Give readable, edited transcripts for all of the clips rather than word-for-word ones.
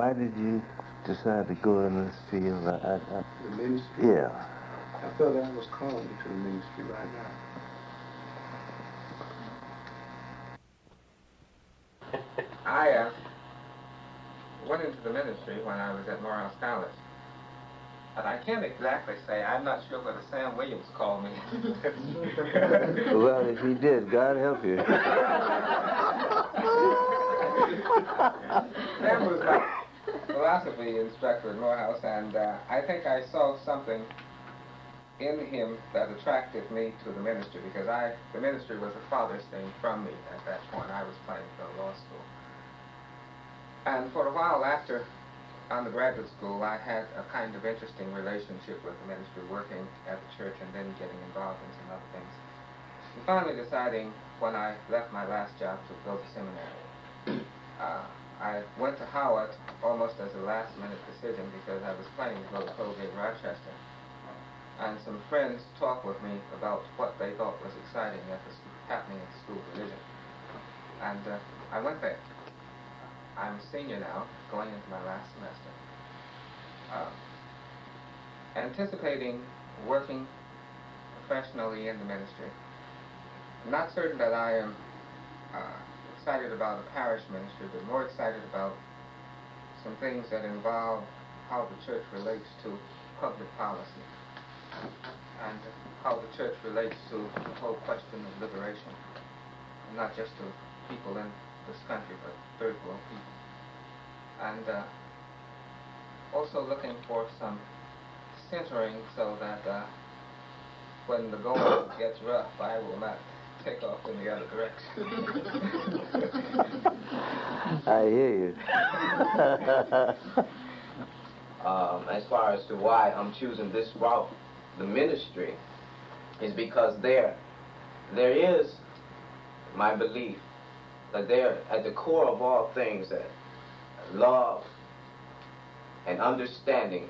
why did you decide to go in this field? The ministry? Yeah. I felt that I was called into the ministry right now. I went into the ministry when I was at Morehouse College. But I can't exactly say. I'm not sure whether Sam Williams called me. Well, if he did, God help you. Sam was my philosophy instructor at Morehouse, and I think I saw something in him that attracted me to the ministry, because the ministry was the farthest thing from me at that point. I was planning to go to law school. And for a while after undergraduate school, I had a kind of interesting relationship with the ministry, working at the church and then getting involved in some other things. And finally deciding, when I left my last job, to go to seminary. I went to Howard almost as a last-minute decision because I was planning to go to Colgate, Rochester. And some friends talked with me about what they thought was exciting happening at the School of Religion. And I went there. I'm a senior now, going into my last semester. Anticipating working professionally in the ministry. I'm not certain that I am excited about a parish ministry, but more excited about some things that involve how the church relates to public policy and how the church relates to the whole question of liberation, and not just to people in this country, but third world people. And also looking for some centering so that when the going gets rough, I will not take off in the other direction. I hear you. As far as to why I'm choosing this route, the ministry, is because there is my belief that there, at the core of all things, that love and understanding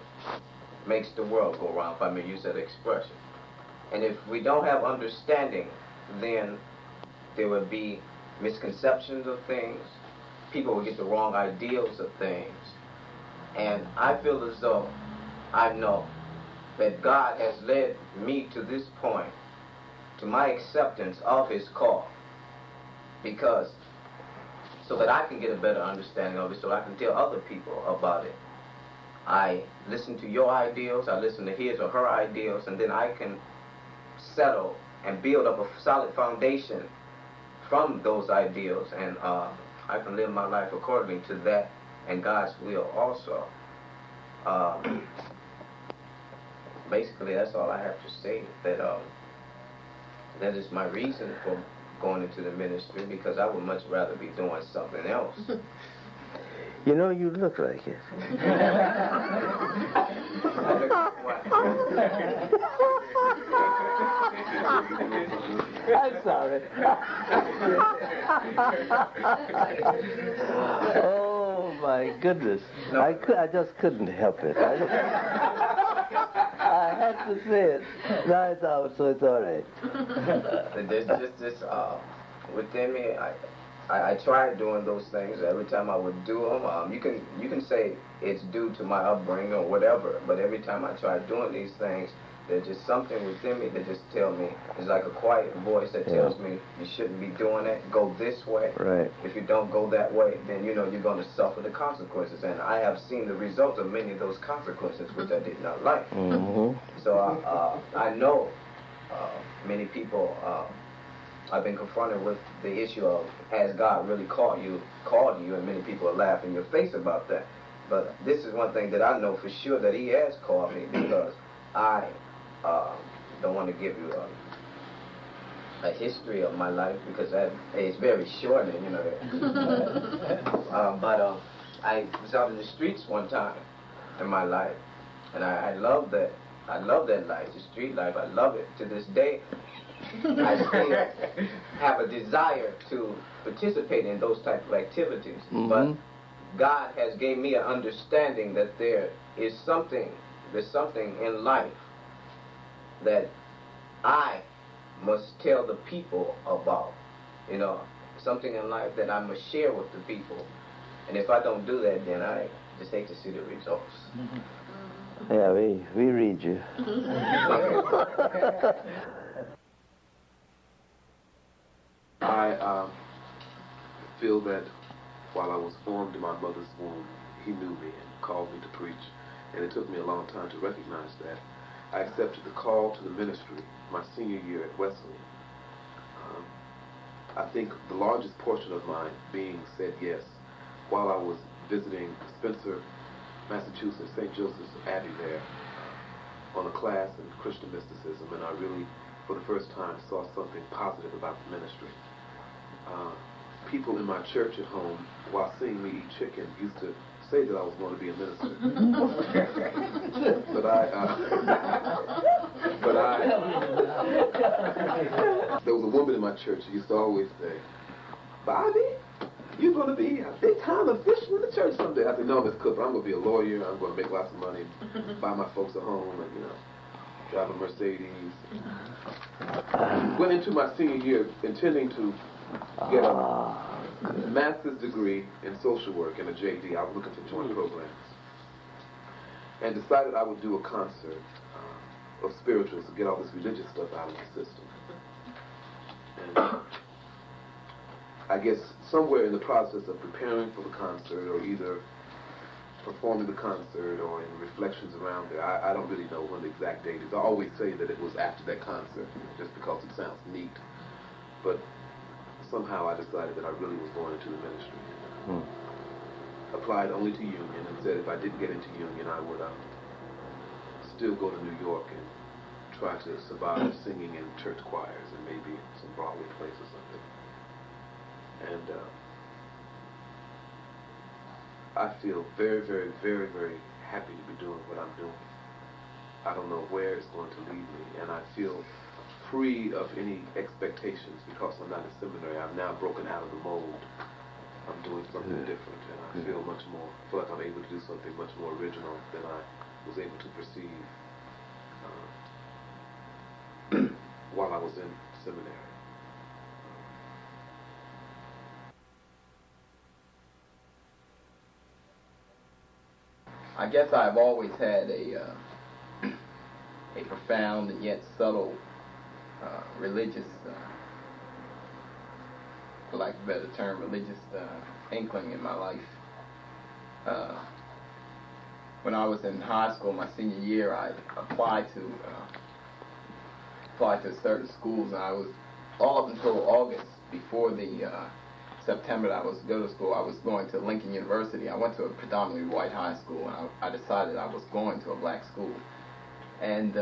makes the world go round, if I may use that expression. And if we don't have understanding, then there will be misconceptions of things. People will get the wrong ideals of things. And I feel as though I know that God has led me to this point, to my acceptance of his call, because so that I can get a better understanding of it, so I can tell other people about it. I listen to your ideals, I listen to his or her ideals, and then I can settle and build up a solid foundation from those ideals, and I can live my life according to that and God's will also. Basically, that's all I have to say, that that is my reason for going into the ministry, because I would much rather be doing something else. You know, you look like it. I'm sorry. Oh my goodness! I just couldn't help it. I had to say it. Now it's out, so it's all right. Within me, I tried doing those things. Every time I would do them, you can say it's due to my upbringing or whatever, but every time I try doing these things, there's just something within me that just tells me, it's like a quiet voice that tells me you shouldn't be doing it, go this way. Right. If you don't go that way, then you know you're going to suffer the consequences, and I have seen the result of many of those consequences, which I did not like. Mm-hmm. So I know many people, I've been confronted with the issue of, has God really called you, and many people laugh in your face about that. But this is one thing that I know for sure, that he has called me, because I don't want to give you a history of my life, because it's very short, and you know that. But I was out in the streets one time in my life, and I love that. I love that life, the street life. I love it. To this day, I still have a desire to participate in those type of activities. Mm-hmm. But God has gave me an understanding that there's something in life that I must tell the people about. Something in life that I must share with the people. And if I don't do that, then just hate to see the results. Yeah, we read you. I feel that while I was formed in my mother's womb, he knew me and called me to preach. And it took me a long time to recognize that. I accepted the call to the ministry my senior year at Wesleyan. I think the largest portion of my being said yes while I was visiting Spencer, Massachusetts, St. Joseph's Abbey there on a class in Christian mysticism, and I really, for the first time, saw something positive about the ministry. People in my church at home, while seeing me eat chicken, used to say that I was going to be a minister. There was a woman in my church who used to always say, "Bobby, you're going to be a big-time official in the church someday." I said, "No, Miss Cooper, I'm going to be a lawyer. I'm going to make lots of money, buy my folks a home, and, drive a Mercedes." Went into my senior year intending to get a master's degree in social work and a JD. I was looking for joint programs. And decided I would do a concert of spirituals to get all this religious stuff out of the system. And I guess somewhere in the process of preparing for the concert, or either performing the concert or in reflections around there, I don't really know when the exact date is. I always say that it was after that concert just because it sounds neat. But somehow I decided that I really was going into the ministry. Applied only to Union and said if I didn't get into Union, I would still go to New York and try to survive singing in church choirs and maybe some Broadway plays or something. And I feel very, very, very, very happy to be doing what I'm doing. I don't know where it's going to lead me, and I feel free of any expectations because I'm not in seminary. I've now broken out of the mold. I'm doing something different, and I feel like I'm able to do something much more original than I was able to perceive while I was in seminary. I guess I've always had a profound and yet subtle religious, for lack of a better term, religious inkling in my life. When I was in high school, my senior year, I applied to certain schools, and I was all up until August, before the September that I was to go to school, I was going to Lincoln University. I went to a predominantly white high school, and I decided I was going to a black school. And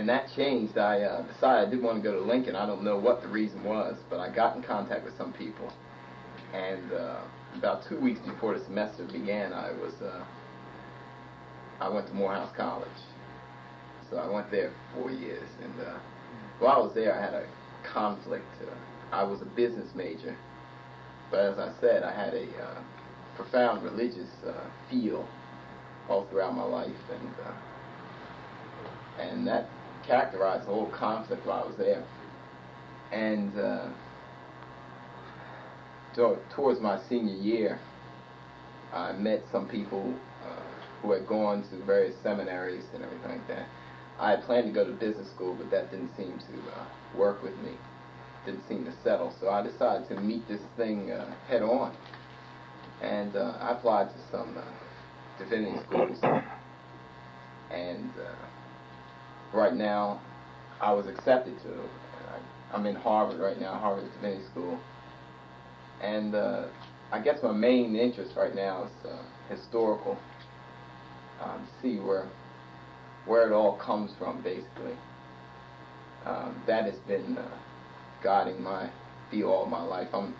that changed. I decided I didn't want to go to Lincoln. I don't know what the reason was, but I got in contact with some people. And about 2 weeks before the semester began, I went to Morehouse College. So I went there for 4 years. And while I was there, I had a conflict. I was a business major. But as I said, I had a profound religious feel all throughout my life. And that characterized the whole conflict while I was there. And towards my senior year, I met some people who had gone to various seminaries and everything like that. I had planned to go to business school, but that didn't seem to work with me. Didn't seem to settle. So I decided to meet this thing head on. And I applied to some divinity schools. And right now, I was accepted to. I'm in Harvard right now, Harvard Divinity School. And I guess my main interest right now is historical. See where it all comes from, basically. That has been guiding my view all my life. I'm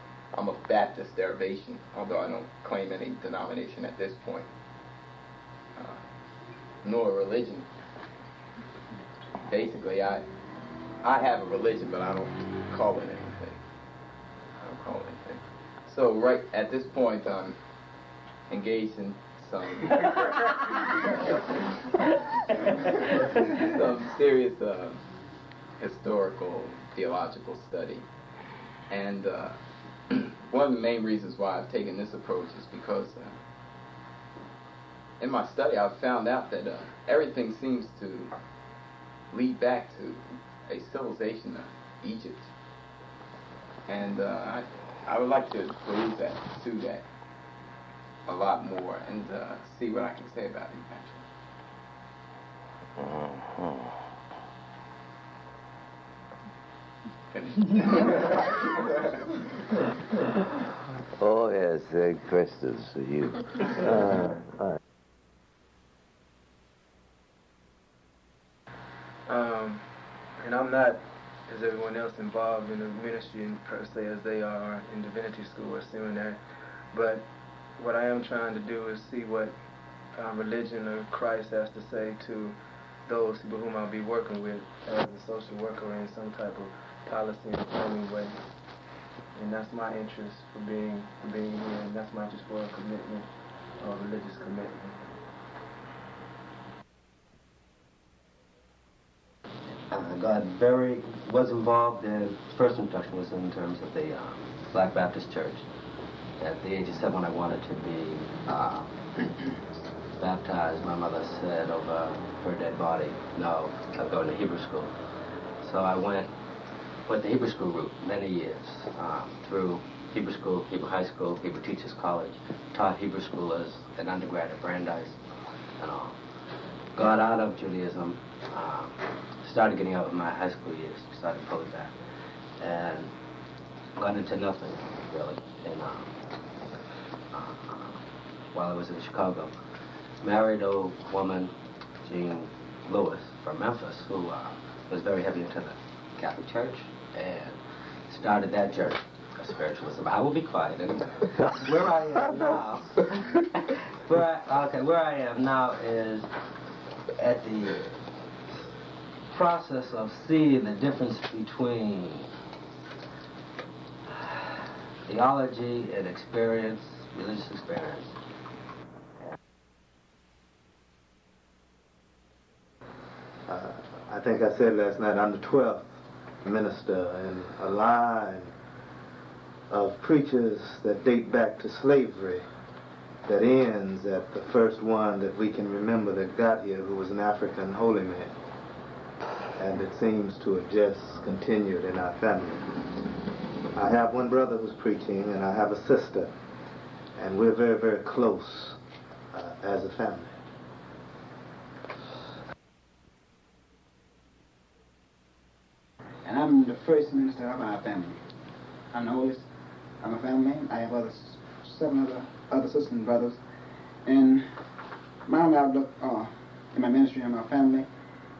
a Baptist derivation, although I don't claim any denomination at this point, nor a religion. Basically, I have a religion, but I don't call it anything. So right at this point, I'm engaged in some serious historical, theological study. And one of the main reasons why I've taken this approach is because in my study, I've found out that everything seems to lead back to a civilization of Egypt. And I would like to believe that, pursue that a lot more, and see what I can say about it eventually. Oh, yes, questions for you. All right. And I'm not, as everyone else, involved in the ministry per se as they are in Divinity School or seminary, but what I am trying to do is see what religion or Christ has to say to those whom I'll be working with as a social worker in some type of policy and planning way. And that's my interest for being here, and that's my interest for a commitment, a religious commitment. God was involved in, first introduction was in terms of the Black Baptist Church. At the age of 7, I wanted to be baptized. My mother said over her dead body, no, I'm going to Hebrew school. So I went the Hebrew school route many years, through Hebrew school, Hebrew high school, Hebrew Teachers College, taught Hebrew school as an undergrad at Brandeis and all. Got out of Judaism, started getting out of my high school years, started pulling back, and got into nothing, really, while I was in Chicago. Married a woman, Jean Lewis, from Memphis, who was very heavy into the Catholic Church, and started that journey of spiritualism. I will be quiet. Where I am now, where I am now is at the process of seeing the difference between theology and experience, religious experience. I think I said last night, I'm the 12th minister in a line of preachers that date back to slavery, that ends at the first one that we can remember that got here, who was an African holy man. And it seems to have just continued in our family. I have one brother who's preaching, and I have a sister, and we're very, very close as a family. And I'm the first minister of our family. I'm the oldest. I'm a family man. I have 7 other sisters and brothers. And my only outlook in my ministry and my family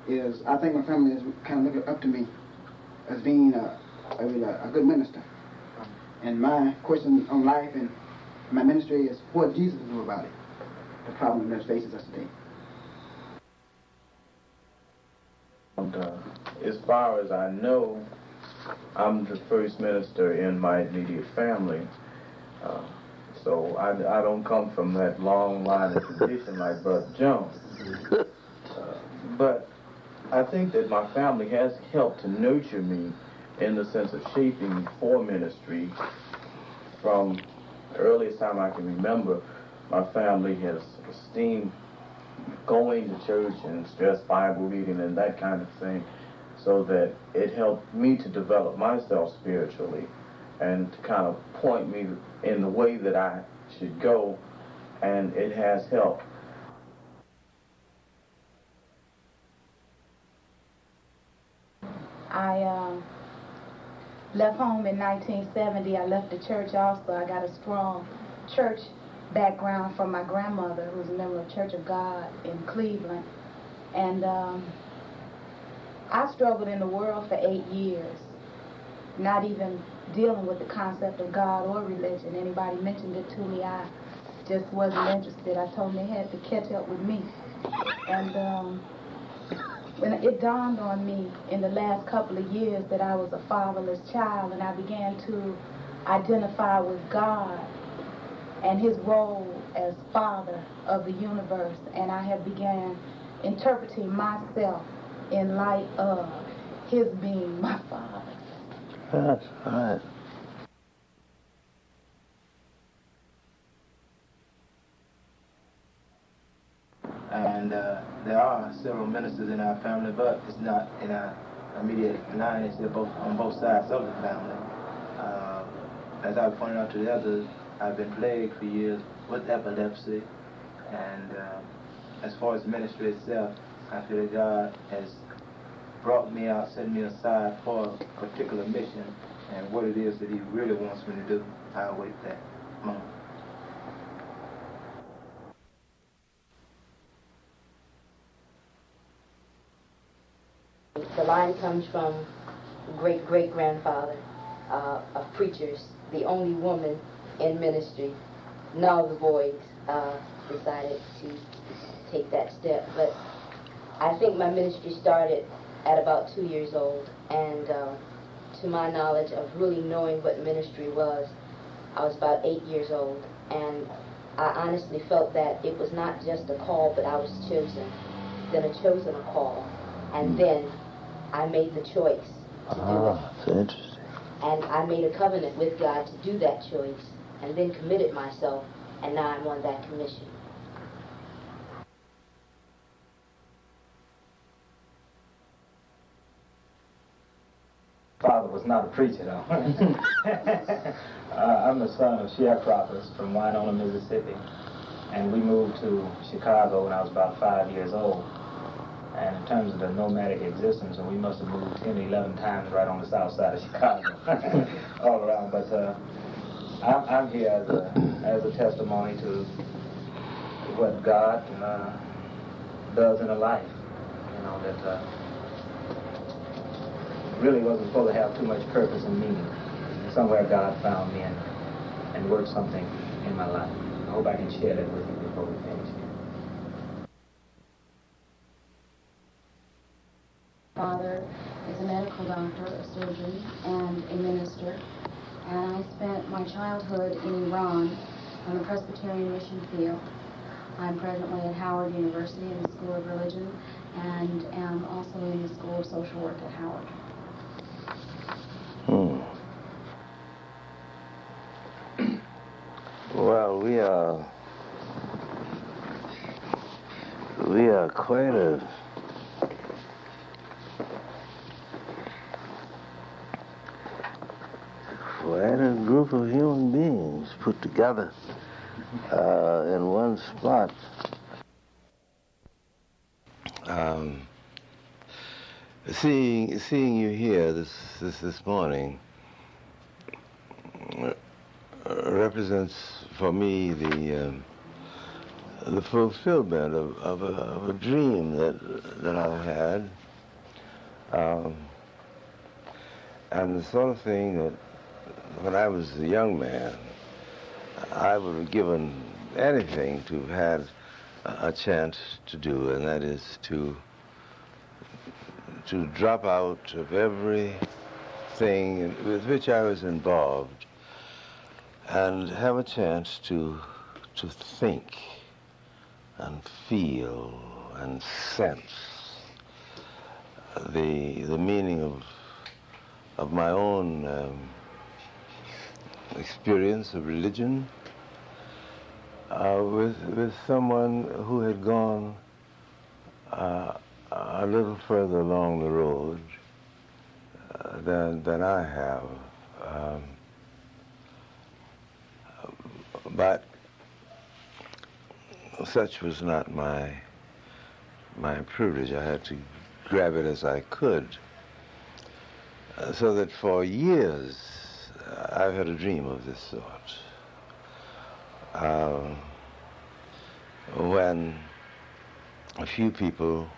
is, I think my family is kind of looking up to me as being a good minister. And my question on life and my ministry is, what Jesus knew about it, the problem that faces us today. And, as far as I know, I'm the first minister in my immediate family. So I don't come from that long line of tradition like Brother Jones. But I think that my family has helped to nurture me in the sense of shaping me for ministry. From the earliest time I can remember, my family has esteemed going to church and stressed Bible reading and that kind of thing, so that it helped me to develop myself spiritually and to kind of point me in the way that I should go, and it has helped. I left home in 1970. I left the church also. I got a strong church background from my grandmother, who was a member of Church of God in Cleveland. And I struggled in the world for 8 years, not even dealing with the concept of God or religion. Anybody mentioned it to me, I just wasn't interested. I told them they had to catch up with me. And when it dawned on me in the last couple of years that I was a fatherless child, and I began to identify with God and his role as father of the universe, and I have began interpreting myself in light of his being my father. That's right. ministers in our family, but it's not in our immediate line. It's both on both sides of the family. As I pointed out to the others, I've been plagued for years with epilepsy, and as far as ministry itself, I feel that God has brought me out, set me aside for a particular mission, and what it is that He really wants me to do, I'll wait that moment. The line comes from great-great-grandfather of preachers, the only woman in ministry. None of the boys decided to take that step, but I think my ministry started at about 2 years old, and to my knowledge of really knowing what ministry was, I was about 8 years old, and I honestly felt that it was not just a call, but I was chosen, then chosen a call, and then I made the choice to do it. That's interesting. And I made a covenant with God to do that choice, and then committed myself, and now I'm on that commission. Father was not a preacher, though. I'm the son of sharecroppers from Winona, Mississippi, and we moved to Chicago when I was about 5 years old. And in terms of the nomadic existence, and we must have moved 10 or 11 times right on the south side of Chicago, all around. But I'm here as a testimony to what God does in a life. You know, that really wasn't supposed to have too much purpose and meaning. Somewhere God found me and worked something in my life. I hope I can share that with you before we finish here. Father is a medical doctor, a surgeon, and a minister. And I spent my childhood in Iran on the Presbyterian mission field. I'm presently at Howard University in the School of Religion, and am also in the School of Social Work at Howard. Well, we are quite a group of human beings put together in one spot. Seeing you here this morning represents for me the fulfillment of a dream that I've had, and the sort of thing that when I was a young man I would have given anything to have had a chance to do, and that is to drop out of everything with which I was involved and have a chance to think and feel and sense the meaning of my own experience of religion with someone who had gone a little further along the road than I have. But such was not my privilege. I had to grab it as I could. So that for years I've had a dream of this sort. When a few people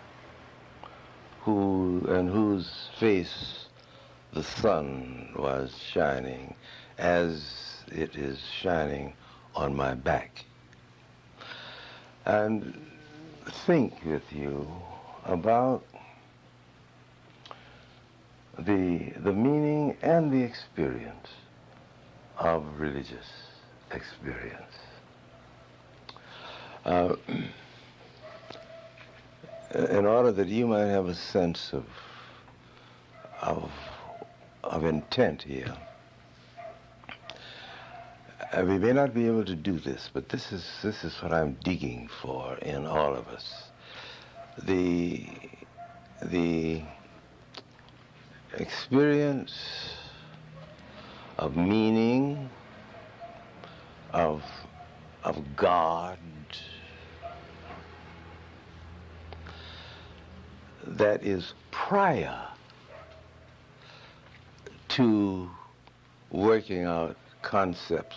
whose face the sun was shining as it is shining on my back, and think with you about the meaning and the experience of religious experience. In order that you might have a sense of intent here, we may not be able to do this, but this is what I'm digging for in all of us. The the experience of meaning, of God, that is prior to working out concepts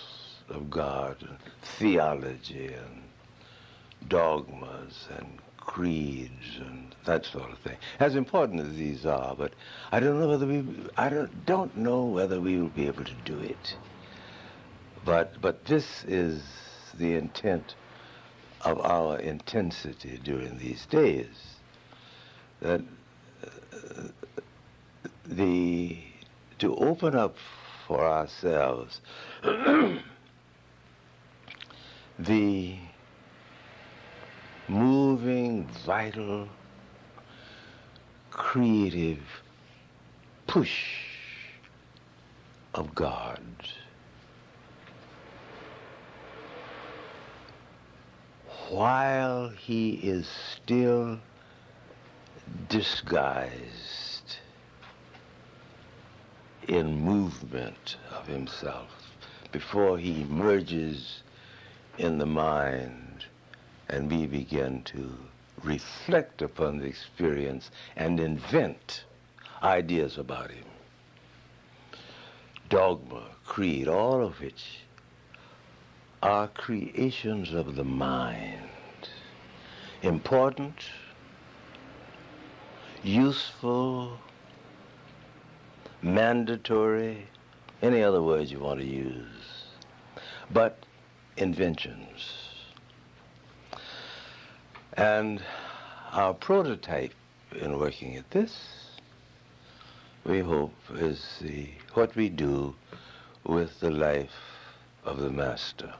of God, and theology, and dogmas, and creeds, and that sort of thing. As important as these are, but I don't know whether don't know whether we will be able to do it. But this is the intent of our intensity during these days. That to open up for ourselves the moving, vital, creative push of God. While he is still disguised in movement of himself, before he emerges in the mind and we begin to reflect upon the experience and invent ideas about him. Dogma, creed, all of which are creations of the mind. Important, useful, mandatory, any other words you want to use, but inventions. And our prototype in working at this, we hope, is what we do with the life of the Master.